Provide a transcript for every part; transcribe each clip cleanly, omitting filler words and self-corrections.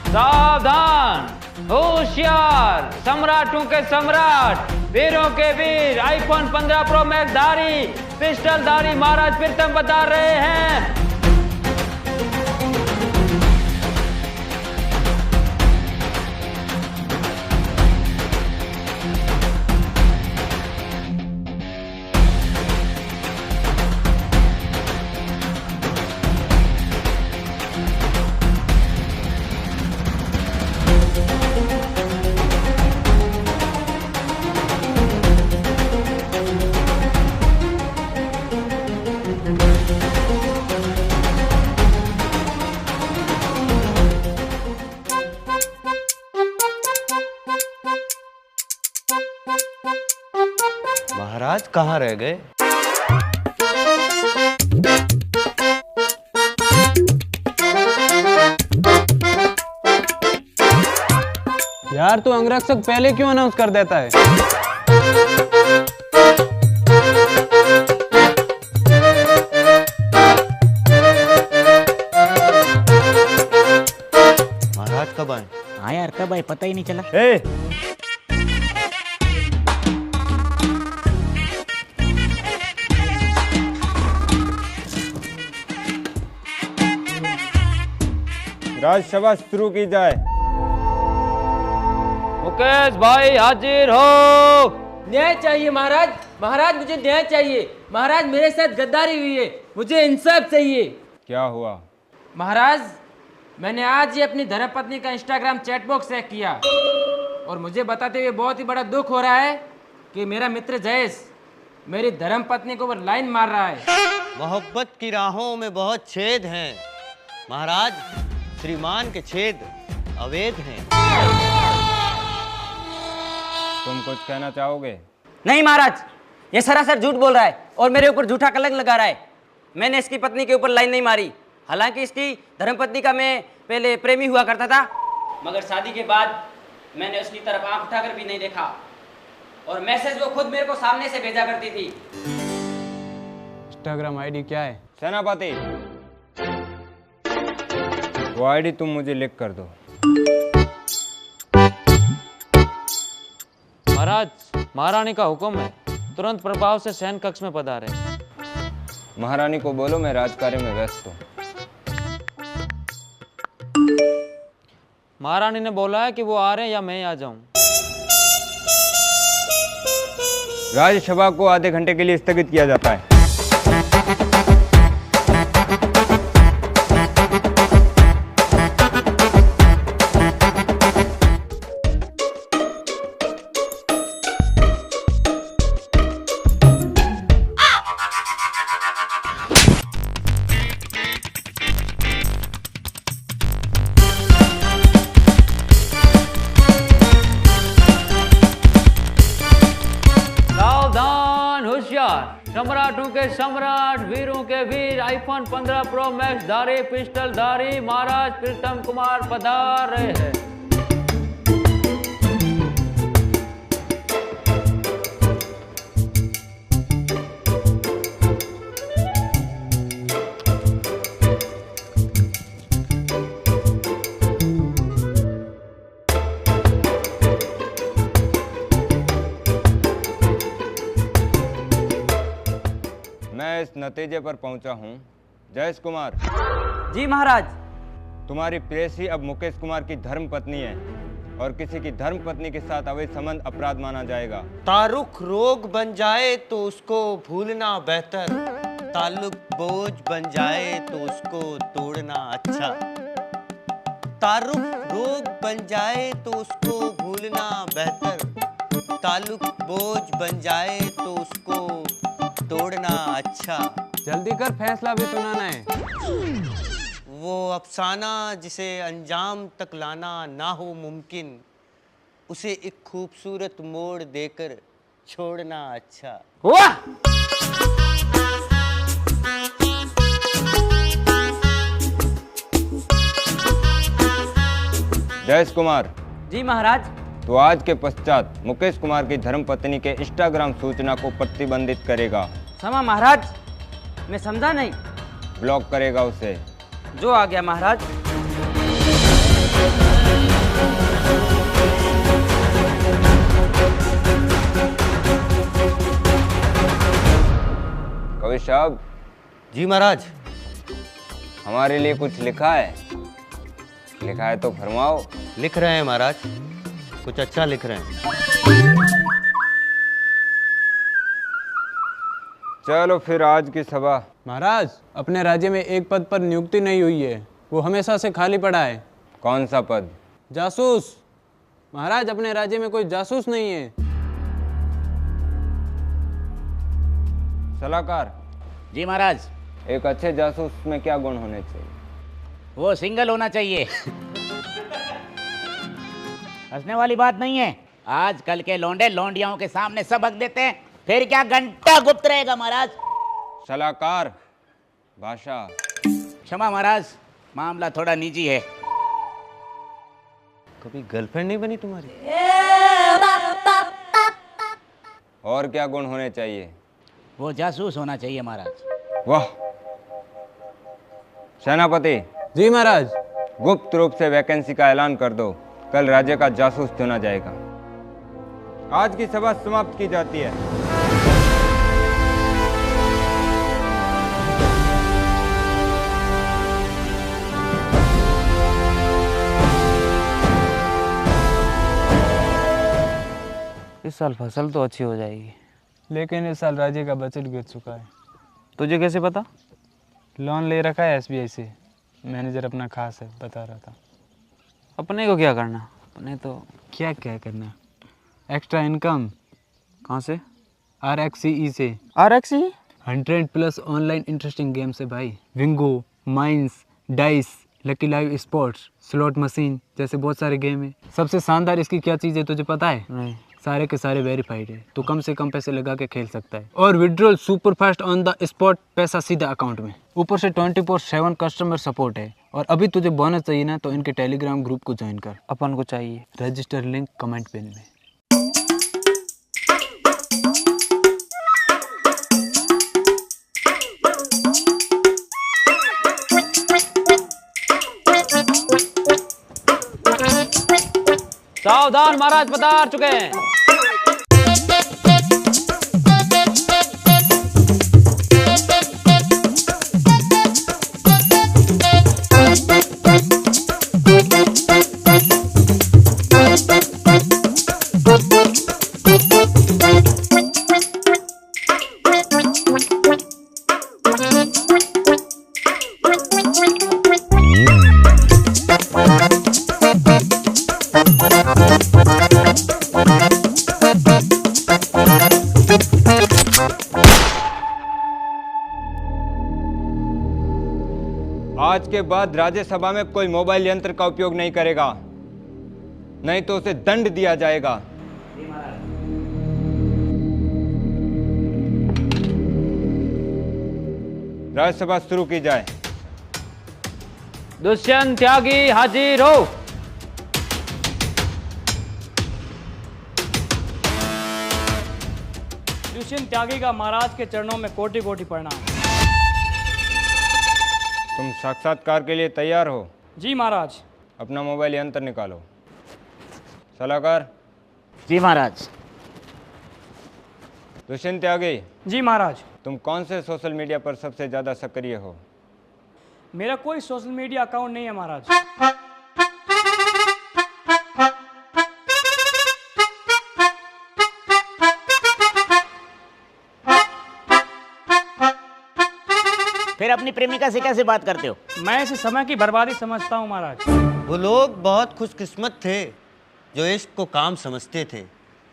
सावधान, होशियार, सम्राटों के सम्राट, वीरों के वीर, आईफोन 15 प्रो मैक्स धारी, पिस्टल धारी महाराज प्रीतम बता रहे हैं। महाराज कहाँ रह गए? यार तू अंगरक्षक पहले क्यों अनाउंस कर देता है? महाराज कब आए? हाँ यार कब आए पता ही नहीं चला। राजसभा शुरू की जाए। मुकेश भाई हाजिर हो। न्याय चाहिए महाराज, महाराज मुझे न्याय चाहिए। महाराज मेरे साथ गद्दारी हुई है, मुझे इंसाफ चाहिए। क्या हुआ? महाराज मैंने आज ही अपनी धर्मपत्नी का इंस्टाग्राम चैट बॉक्स हैक किया और मुझे बताते हुए बहुत ही बड़ा दुख हो रहा है कि मेरा मित्र जयेश मेरी धर्मपत्नी को लाइन मार रहा है। मोहब्बत की राहों में बहुत छेद हैं महाराज, श्रीमान के छेद अवैध हैं। तुम कुछ कहना चाहोगे? नहीं महाराज, ये सरासर झूठ बोल रहा है और मेरे ऊपर झूठा कलंक लगा रहा है। मैंने इसकी पत्नी के ऊपर लाइन नहीं मारी, हालांकि इसकी धर्मपत्नी का मैं पहले प्रेमी हुआ करता था, मगर शादी के बाद मैंने उसकी तरफ आंख उठाकर भी नहीं देखा और मैसेज वो खुद मेरे को सामने से भेजा करती थी। इंस्टाग्राम आईडी क्या है? सेनापति, वो आईडी तुम मुझे लिख कर दो। महाराज महारानी का हुक्म है, तुरंत प्रभाव से शयन कक्ष में पधारे। महारानी को बोलो मैं राजकार्य में व्यस्त हूँ। महारानी ने बोला है कि वो आ रहे हैं या मैं आ जाऊं। राज्यसभा को आधे घंटे के लिए स्थगित किया जाता है। सम्राटों के सम्राट, वीरों के वीर, आईफोन 15 प्रो मैक्स धारी, पिस्टल धारी महाराज प्रीतम कुमार पधार रहे हैं। मैं इस नतीजे पर पहुंचा हूं, जयेश कुमार। जी महाराज। तुम्हारी प्रेयसी अब मुकेश कुमार की धर्म पत्नी है और किसी की धर्म पत्नी के साथ अवैध संबंध अपराध माना जाएगा। तारुक रोग बन जाए तो उसको भूलना बेहतर, ताल्लुक बोझ बन जाए तो उसको तोड़ना अच्छा। तारुक रोग बन जाए तो उसको भूलना बेहतर, ताल्लुक बोझ बन जाए तो उसको तोड़ना अच्छा। जल्दी कर, फैसला भी सुनाना है। वो अफसाना जिसे अंजाम तक लाना ना हो मुमकिन, उसे एक खूबसूरत मोड़ देकर छोड़ना अच्छा। वाह! जयेश कुमार। जी महाराज। तो आज के पश्चात मुकेश कुमार की धर्मपत्नी के इंस्टाग्राम सूचना को प्रतिबंधित करेगा। क्षमा महाराज, मैं समझा नहीं। ब्लॉक करेगा उसे। जो आ गया महाराज। कवि साहब, जी महाराज। हमारे लिए कुछ लिखा है? लिखा है तो फरमाओ। लिख रहे हैं महाराज, कुछ अच्छा लिख रहे हैं। चलो फिर आज की सभा। महाराज, अपने राज्य में एक पद पर नियुक्ति नहीं हुई है, वो हमेशा से खाली पड़ा है। कौन सा पद? जासूस। महाराज, अपने राज्य में कोई जासूस नहीं है। सलाहकार जी महाराज। एक अच्छे जासूस में क्या गुण होने चाहिए? वो सिंगल होना चाहिए। हंसने वाली बात नहीं है। आजकल के लौंडे लौंडियाओं के सामने सबक देते हैं, फिर क्या घंटा गुप्त रहेगा महाराज। सलाहकार, भाषा। क्षमा महाराज, मामला थोड़ा निजी है। कभी गर्लफ्रेंड नहीं बनी तुम्हारी? और क्या गुण होने चाहिए? वो जासूस होना चाहिए महाराज। वाह। सेनापति जी महाराज। गुप्त रूप से वैकेंसी का ऐलान कर दो, कल राज्य का जासूस चुना जाएगा। आज की सभा समाप्त की जाती है। इस साल फसल तो अच्छी हो जाएगी, लेकिन इस साल राज्य का बजट गिर चुका है। तुझे कैसे पता? लोन ले रखा है एसबीआई से, मैनेजर अपना खास है, बता रहा था। अपने को क्या करना, अपने तो क्या क्या करना? Extra income. कहाँ से? RXCE से। RXCE 100+ ऑनलाइन इंटरेस्टिंग गेम्स है भाई। Wingo, mines, dice, lucky live sports, slot machine जैसे बहुत सारे गेम है। सबसे शानदार इसकी क्या चीज़ है तुझे पता है? नहीं। सारे के सारे वेरीफाइड है, तो कम से कम पैसे लगा के खेल सकता है। और withdrawal super fast on the spot, पैसा सीधा अकाउंट में। ऊपर से 24/7 कस्टमर सपोर्ट है। और अभी तुझे बोनस चाहिए ना, तो इनके टेलीग्राम ग्रुप को ज्वाइन कर। अपन को चाहिए। रजिस्टर लिंक कमेंट पिन में। सावधान, महाराज पधार चुके हैं। आज के बाद राज्यसभा में कोई मोबाइल यंत्र का उपयोग नहीं करेगा, नहीं तो उसे दंड दिया जाएगा। राज्यसभा शुरू की जाए। दुष्यंत त्यागी हाजिर हो। दुष्यंत त्यागी का महाराज के चरणों में कोटि कोटि प्रणाम। तुम साक्षात्कार के लिए तैयार हो? जी महाराज। अपना मोबाइल यंत्र निकालो। सलाहकार। जी महाराज। दुष्यंत त्यागी, जी महाराज। तुम कौन से सोशल मीडिया पर सबसे ज्यादा सक्रिय हो? मेरा कोई सोशल मीडिया अकाउंट नहीं है महाराज। फिर अपनी प्रेमिका से कैसे बात करते हो? मैं इसे समय की बर्बादी समझता हूँ महाराज। वो लोग बहुत खुशकिस्मत थे जो इश्क को काम समझते थे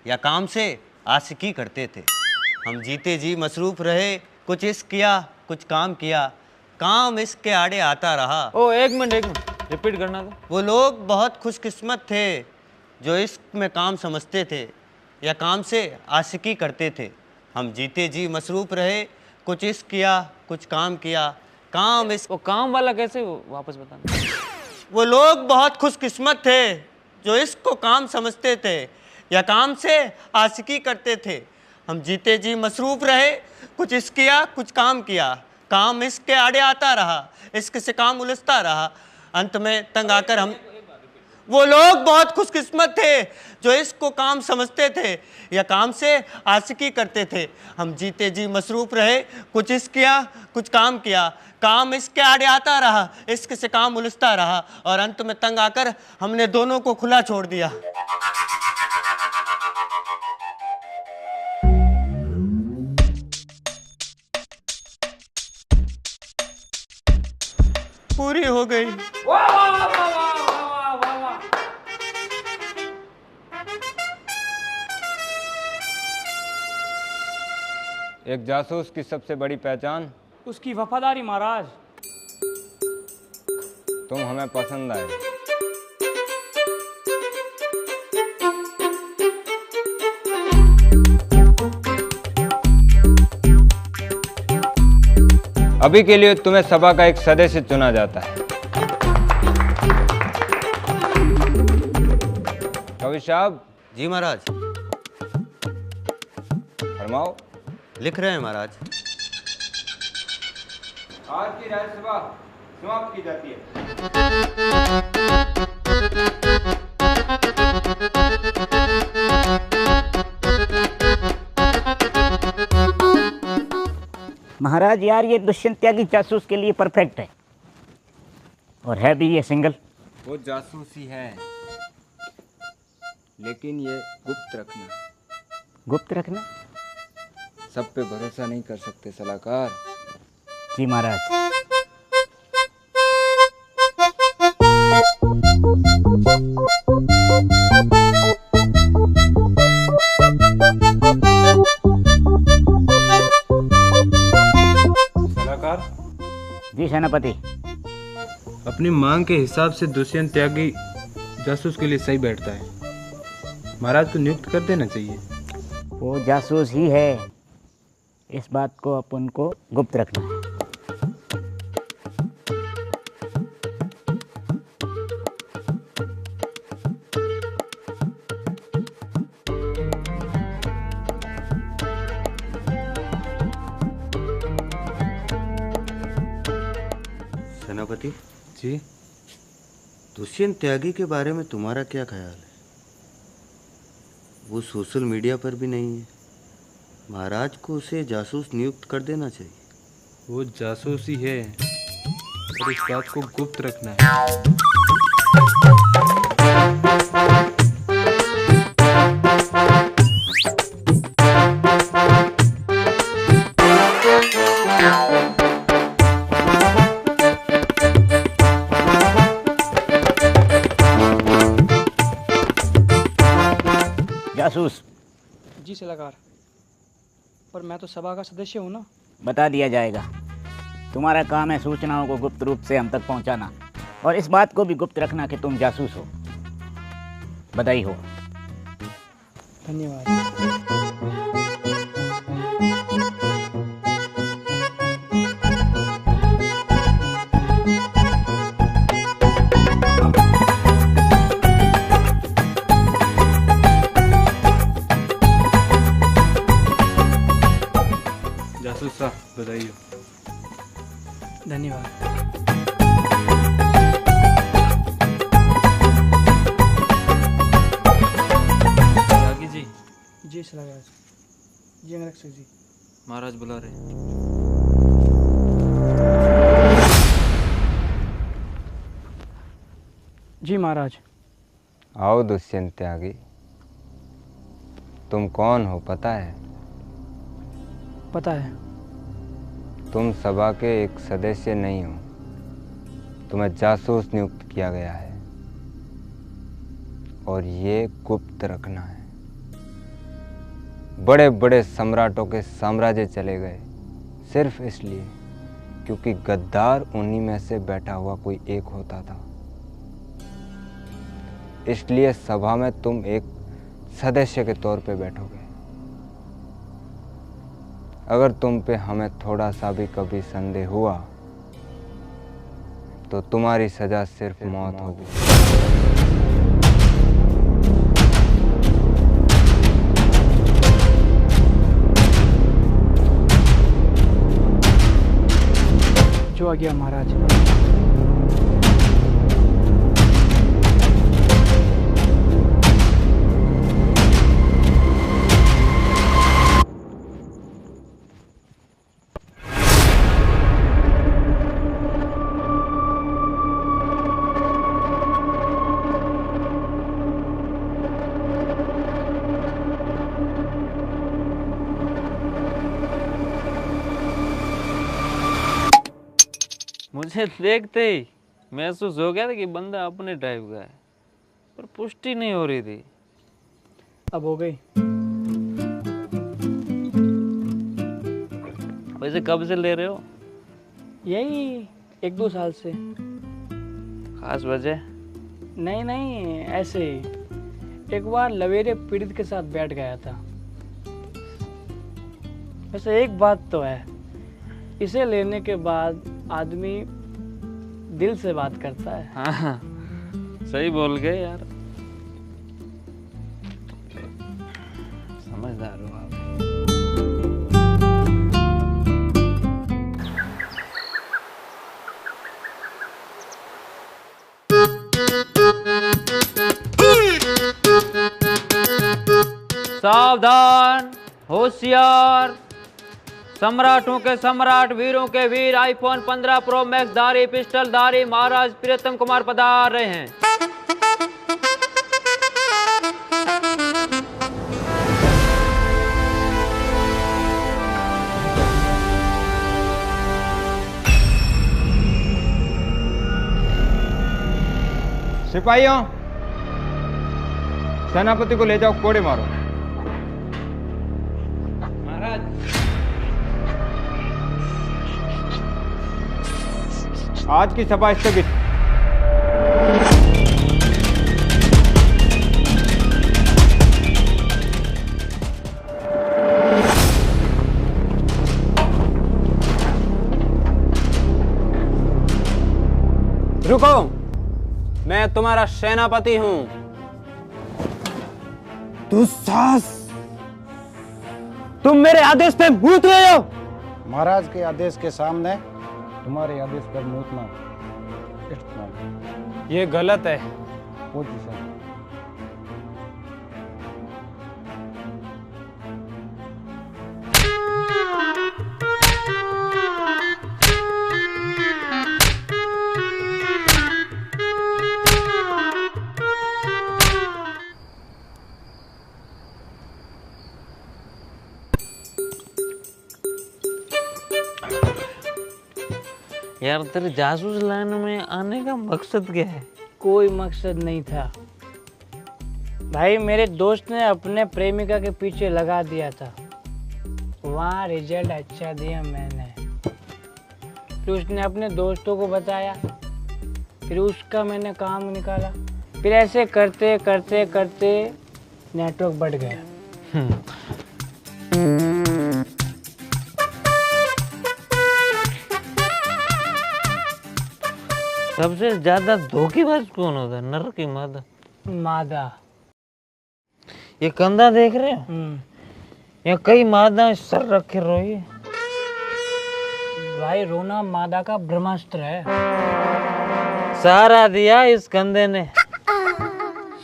या काम से आशिकी करते थे। हम जीते जी मसरूफ रहे, कुछ इश्क किया, कुछ काम किया, काम इश्क के आड़े आता रहा। ओ एक मिनट रिपीट करना तो। वो लोग बहुत खुशकिस्मत थे जो इश्क में काम समझते थे या काम से आशिकी करते थे। हम जीते जी मसरूफ रहे, कुछ इश्क किया, कुछ काम किया, काम इश्क। वो काम वाला कैसे, वो वापस बताना। वो लोग बहुत खुशकिस्मत थे जो इश्क को काम समझते थे या काम से आशिकी करते थे। हम जीते जी मसरूफ रहे, कुछ इश्क किया, कुछ काम किया, काम इश्क के आड़े आता रहा, इश्क से काम उलझता रहा। अंत में तंग आकर हम वो लोग बहुत खुशकिस्मत थे जो इसको काम समझते थे या काम से आशिकी करते थे। हम जीते जी मसरूफ रहे, कुछ इश्क किया, कुछ काम किया। काम इसके आड़े आता रहा, इश्क से काम उलझता रहा और अंत में तंग आकर हमने दोनों को खुला छोड़ दिया। पूरी हो गई। वाह वाह वाह वाह वाह वाह वाह। एक जासूस की सबसे बड़ी पहचान उसकी वफादारी महाराज। तुम हमें पसंद आए। अभी के लिए तुम्हें सभा का एक सदस्य चुना जाता है। कवि साहब। जी महाराज। फरमाओ। लिख रहे हैं महाराज। आज की राज्यसभा समाप्त की जाती है। महाराज यार ये दुष्यंत त्यागी जासूस के लिए परफेक्ट है, और है भी ये सिंगल। वो जासूसी है, लेकिन ये गुप्त रखना। गुप्त रखना? सब पे भरोसा नहीं कर सकते सलाहकार। जी महाराज। सलाहकार। जी सेनापति। अपनी मांग के हिसाब से दुष्यंत त्यागी जासूस के लिए सही बैठता है। महाराज को नियुक्त कर देना चाहिए। वो जासूस ही है, इस बात को अपन को गुप्त रखना है। सेनापति जी। दुष्यंत त्यागी के बारे में तुम्हारा क्या ख्याल है? वो सोशल मीडिया पर भी नहीं है। महाराज को उसे जासूस नियुक्त कर देना चाहिए। वो जासूस ही है, और इस बात को गुप्त रखना है। जासूस। जी सलाहकार, पर मैं तो सभा का सदस्य हूँ ना। बता दिया जाएगा। तुम्हारा काम है सूचनाओं को गुप्त रूप से हम तक पहुंचाना, और इस बात को भी गुप्त रखना कि तुम जासूस हो। बधाई हो। धन्यवाद। जासूस साहब, बधाई हो। धन्यवाद। त्यागी जी। जी सलाहकार। जी अंगरक्षक जी। महाराज बुला रहे हैं। जी महाराज। आओ दुष्यंत त्यागी। तुम कौन हो पता है? पता है। तुम सभा के एक सदस्य नहीं हो, तुम्हें जासूस नियुक्त किया गया है, और ये गुप्त रखना है। बड़े बड़े सम्राटों के साम्राज्य चले गए सिर्फ इसलिए क्योंकि गद्दार उन्हीं में से बैठा हुआ कोई एक होता था। इसलिए सभा में तुम एक सदस्य के तौर पे बैठोगे। अगर तुम पे हमें थोड़ा सा भी कभी संदेह हुआ तो तुम्हारी सजा सिर्फ मौत होगी। जो आ गया महाराज। मुझे देखते ही महसूस हो गया था कि बंदा अपने टाइप का है, पर पुष्टि नहीं हो रही थी। अब हो गई। वैसे कब से ले रहे हो? यही 1-2 साल से। खास वजह? नहीं नहीं, ऐसे ही। एक बार लवेरे पीड़ित के साथ बैठ गया था। वैसे एक बात तो है, इसे लेने के बाद आदमी दिल से बात करता है। हाँ, सही बोल गए यार, समझदार हो आप। सावधान, होशियार, सम्राटों के सम्राट, वीरों के वीर, आईफोन 15 प्रो मैक्स धारी, पिस्टल धारी महाराज प्रियतम कुमार पधार रहे हैं। सिपाहियों, सेनापति को ले जाओ, कोड़े मारो। महाराज, आज की सभा स्थगित। रुको, मैं तुम्हारा सेनापति हूं। दुस्साहस, तुम मेरे आदेश पे मुँह रहे हो। महाराज के आदेश के सामने तुम्हारे आदेश पर मुँहना ये गलत है। पोजीशन। यार तेरे जासूस लाइन में आने का मकसद क्या है? कोई मकसद नहीं था भाई, मेरे दोस्त ने अपने प्रेमिका के पीछे लगा दिया था। वहाँ रिजल्ट अच्छा दिया मैंने, फिर उसने अपने दोस्तों को बताया, फिर उसका मैंने काम निकाला, फिर ऐसे करते करते करते नेटवर्क बढ़ गया। सबसे ज्यादा धोखेबाज कौन होता है, नर की मादा? मादा। ये कंधा देख रहे हो? यहाँ कई मादा सर रखे रोई। भाई रोना मादा का ब्रह्मास्त्र है। सहारा दिया इस कंधे ने।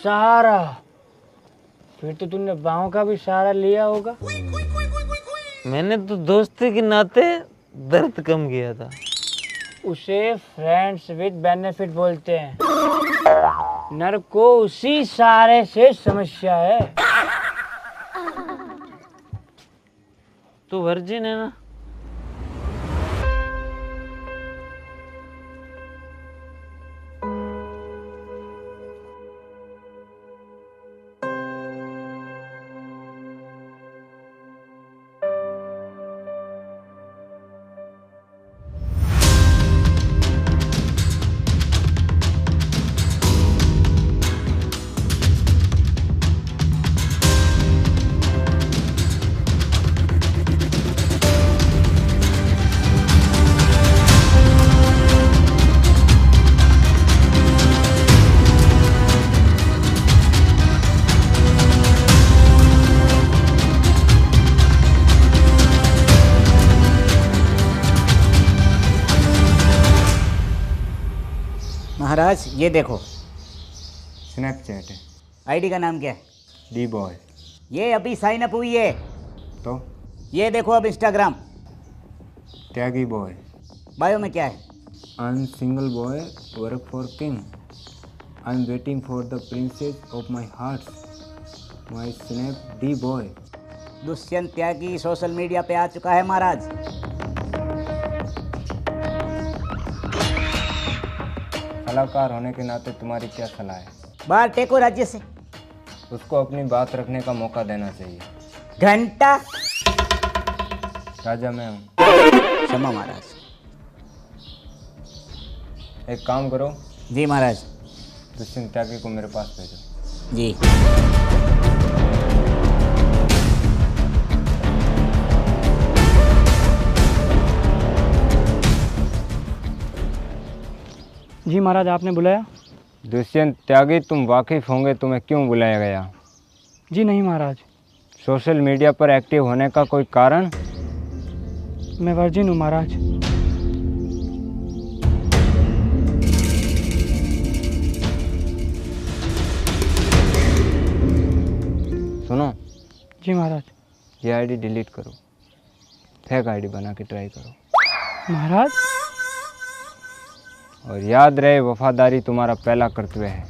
सहारा? फिर तो तूने बाहों का भी सहारा लिया होगा। मैंने तो दोस्ती के नाते दर्द कम किया था। उसे फ्रेंड्स विद बेनिफिट बोलते हैं। नर को उसी सहारे से समस्या है। तू वर्जिन है ना? महाराज ये देखो, स्नैपचैट है। आईडी का नाम क्या है? D boy. ये अभी साइन अप हुई है। तो ये देखो अब इंस्टाग्राम। त्यागी बॉय। बायो में क्या है? I am single boy, work for king. I am waiting for the princess of my heart. My snap D boy. Dushyant Tyagi social media पे आ चुका है महाराज। कलाकार होने के नाते तुम्हारी क्या सलाह है? बाहर टेको राज्य से। उसको अपनी बात रखने का मौका देना चाहिए। घंटा। राजा मैं हूँ। क्षमा महाराज। एक काम करो, जी महाराज। दुष्यंत त्यागी को मेरे पास भेजो। जी। जी महाराज, आपने बुलाया? दुष्यंत त्यागी, तुम वाकिफ होंगे तुम्हें क्यों बुलाया गया? जी नहीं महाराज। सोशल मीडिया पर एक्टिव होने का कोई कारण? मैं वर्जिन हूँ महाराज। सुनो। जी महाराज। ये आईडी डिलीट करो, फेक आईडी बना के ट्राई करो। महाराज। और याद रहे, वफादारी तुम्हारा पहला कर्तव्य है।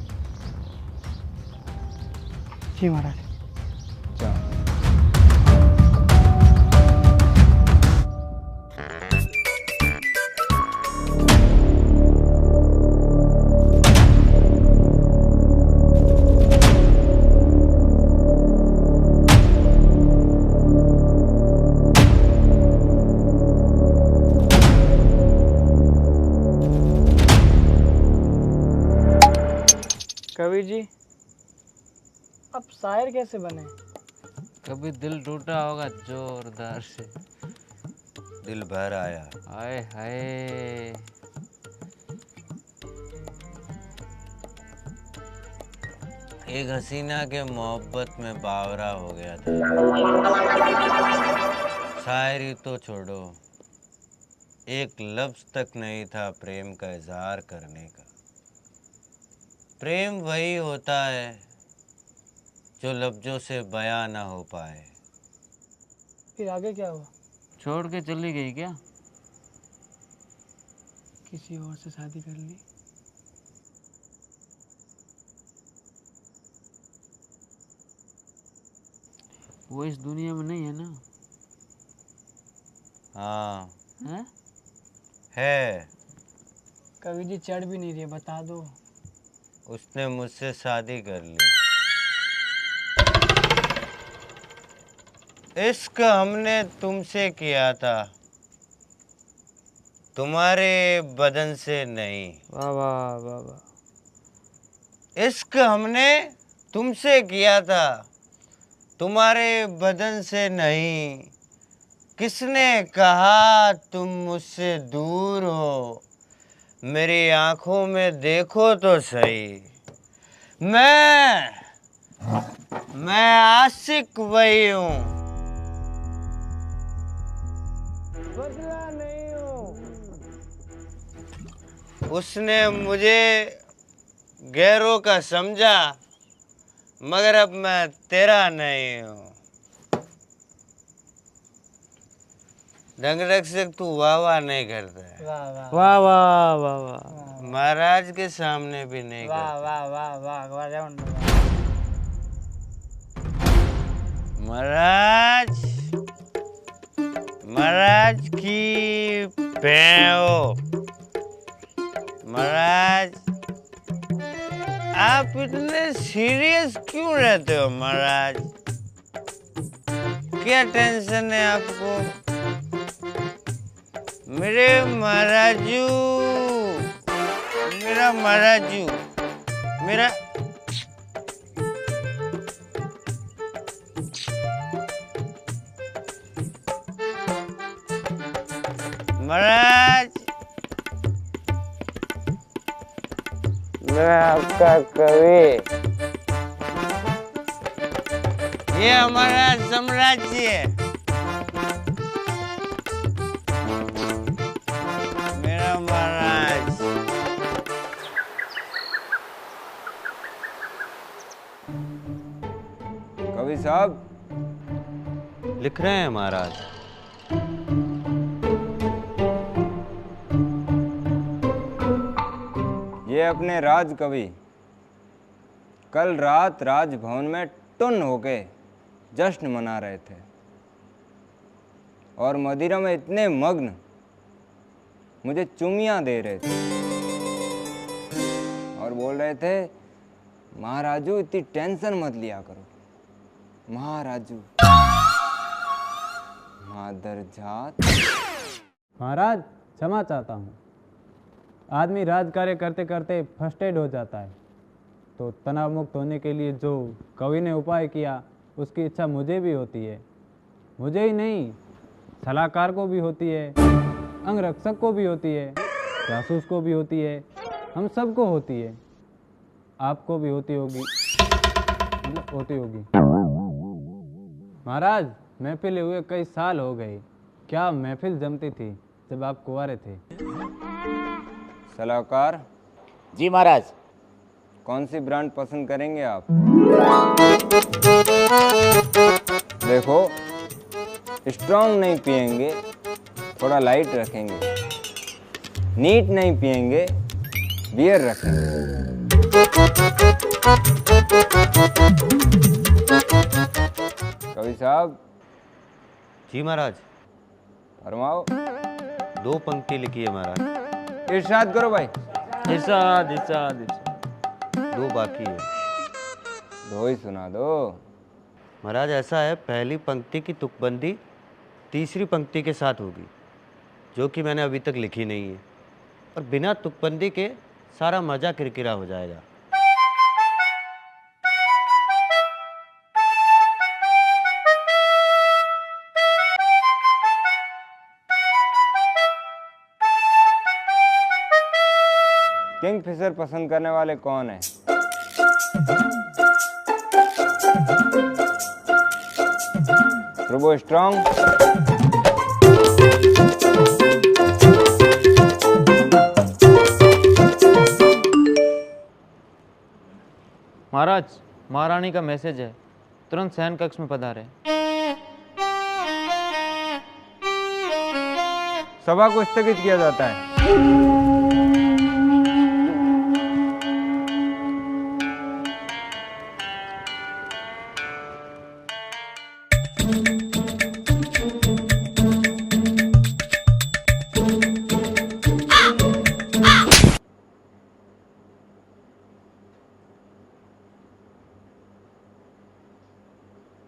जी महाराज। जाओ। कवि जी, अब शायर कैसे बने? कभी दिल टूटा होगा जोरदार से। दिल भर आया। हाय हाय। एक हसीना के मोहब्बत में बावरा हो गया था। शायरी तो छोड़ो, एक लफ्ज तक नहीं था प्रेम का इजहार करने का। प्रेम वही होता है जो लफ्जों से बयां ना हो पाए। फिर आगे क्या हुआ? छोड़ के चली गई क्या? किसी और से शादी कर ली? वो इस दुनिया में नहीं है ना? हाँ हैं? है। कवि जी चढ़ भी नहीं रही, बता दो। उसने मुझसे शादी कर ली। इश्क हमने तुमसे किया था, तुम्हारे बदन से नहीं। वाह वाह वाह वाह। इश्क हमने तुमसे किया था, तुम्हारे बदन से नहीं। किसने कहा तुम मुझसे दूर हो, मेरी आंखों में देखो तो सही। मैं आशिक वही हूँ, बदला नहीं हूँ। उसने मुझे गैरों का समझा, मगर अब मैं तेरा नहीं हूँ। ढंग ढंग से तू वाह वाह नहीं करता है। वाह वाह वाह वाह वाह वाह। महाराज के सामने भी नहीं वाह करता। वाह वाह वाह वाह राउंड। महाराज की पैओ। महाराज आप इतने सीरियस क्यों रहते हो महाराज? क्या टेंशन है आपको? मेरे महाराजू, मेरा महाराजू, मेरा महाराज, मैं आपका कवि। ये हमारा साम्राज्य है। मेरा महाराज। कवि साहब लिख रहे हैं महाराज। ये अपने राज कवि कल रात राजभवन में टुन होके जश्न मना रहे थे और मदिरा में इतने मग्न मुझे चुमियां दे रहे थे। और बोल रहे थे महाराजू इतनी टेंशन मत लिया करो। महाराजू मादरजात। महाराज क्षमा चाहता हूँ। आदमी राज कार्य करते करते फ्रस्ट्रेट हो जाता है, तो तनाव मुक्त होने के लिए जो कवि ने उपाय किया उसकी इच्छा मुझे भी होती है। मुझे ही नहीं, सलाहकार को भी होती है, अंगरक्षक को भी होती है, जासूस को भी होती है, हम सबको होती है। आपको भी होती होगी, मतलब होती होगी। महाराज महफिल हुए कई साल हो गए, क्या महफिल जमती थी जब आप कुंवारे थे। सलाहकार जी महाराज। कौन सी ब्रांड पसंद करेंगे आप? देखो, स्ट्रॉन्ग नहीं पिएंगे, थोड़ा लाइट रखेंगे। नीट नहीं पिएंगे, बियर रखेंगे। कवि साहब। जी महाराज। फरमाओ। 2 पंक्ति लिखी है महाराज। इरशाद करो भाई। इरशाद इरशाद इरशाद। 2 बाकी है। 2 ही सुना दो। महाराज ऐसा है, पहली पंक्ति की तुकबंदी तीसरी पंक्ति के साथ होगी, जो कि मैंने अभी तक लिखी नहीं है, और बिना तुकबंदी के सारा मजा किरकिरा हो जाएगा। किंगफिशर पसंद करने वाले कौन है? Turbo strong. महाराज, महारानी का मैसेज है, तुरंत शयन कक्ष में पधारे। सभा को स्थगित किया जाता है।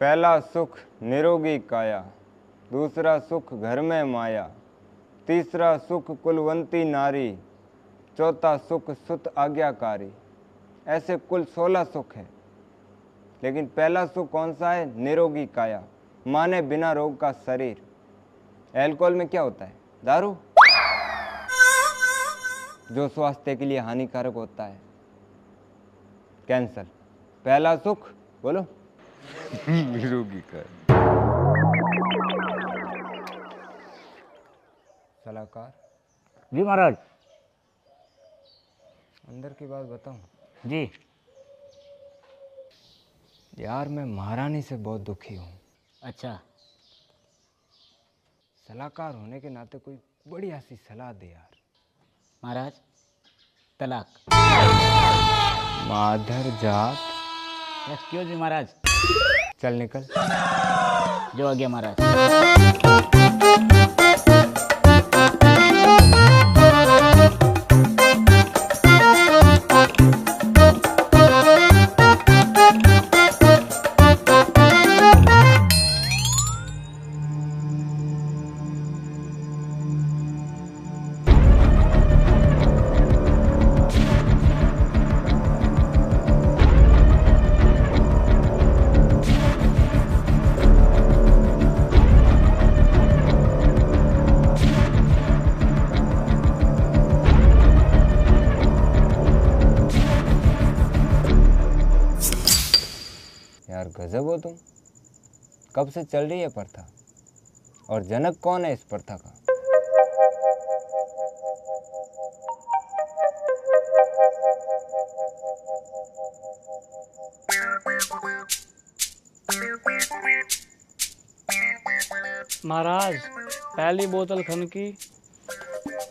पहला सुख निरोगी काया, दूसरा सुख घर में माया, तीसरा सुख कुलवंती नारी, चौथा सुख सुत आज्ञाकारी। ऐसे कुल 16 सुख है, लेकिन पहला सुख कौन सा है? निरोगी काया, माने बिना रोग का शरीर। अल्कोहल में क्या होता है? दारू, जो स्वास्थ्य के लिए हानिकारक होता है, कैंसर। पहला सुख बोलो निरोगी काया। सलाहकार जी महाराज। अंदर की बात बताऊं? जी। यार मैं महारानी से बहुत दुखी हूँ। अच्छा। सलाहकार होने के नाते कोई बढ़िया सी सलाह दे यार। महाराज, तलाक। माधर जात। एक्सक्यूज मी महाराज। चल निकल। जो आ गया महाराज। यार गजब हो तुम। कब से चल रही है प्रथा, और जनक कौन है इस प्रथा का? महाराज, पहली बोतल खन की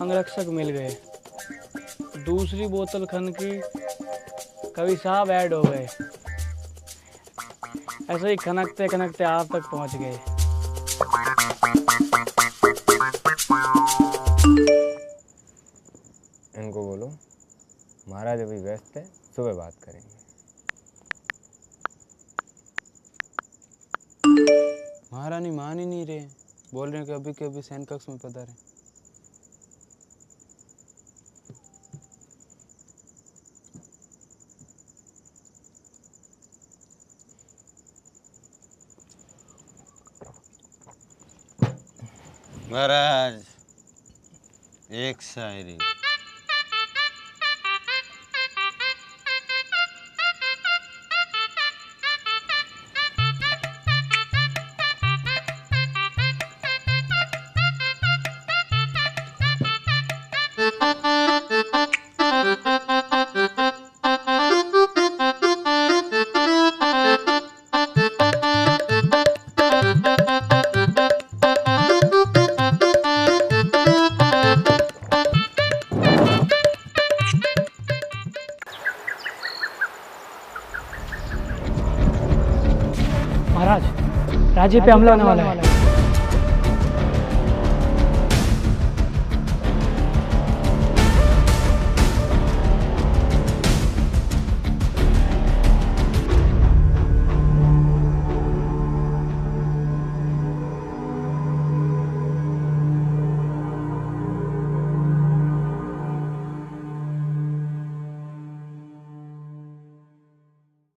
अंगरक्षक मिल गए, दूसरी बोतल खन की कवि साहब ऐड हो गए। ऐसे ही खनकते खनकते आप तक पहुंच गए। इनको बोलो महाराज अभी व्यस्त है, सुबह बात करेंगे। महारानी मान ही नहीं रहे, बोल रहे हैं कि अभी के अभी सैन कक्ष में पधारे। महाराज एक शायरी। महाराज राज्य पे हमला होने वाला है।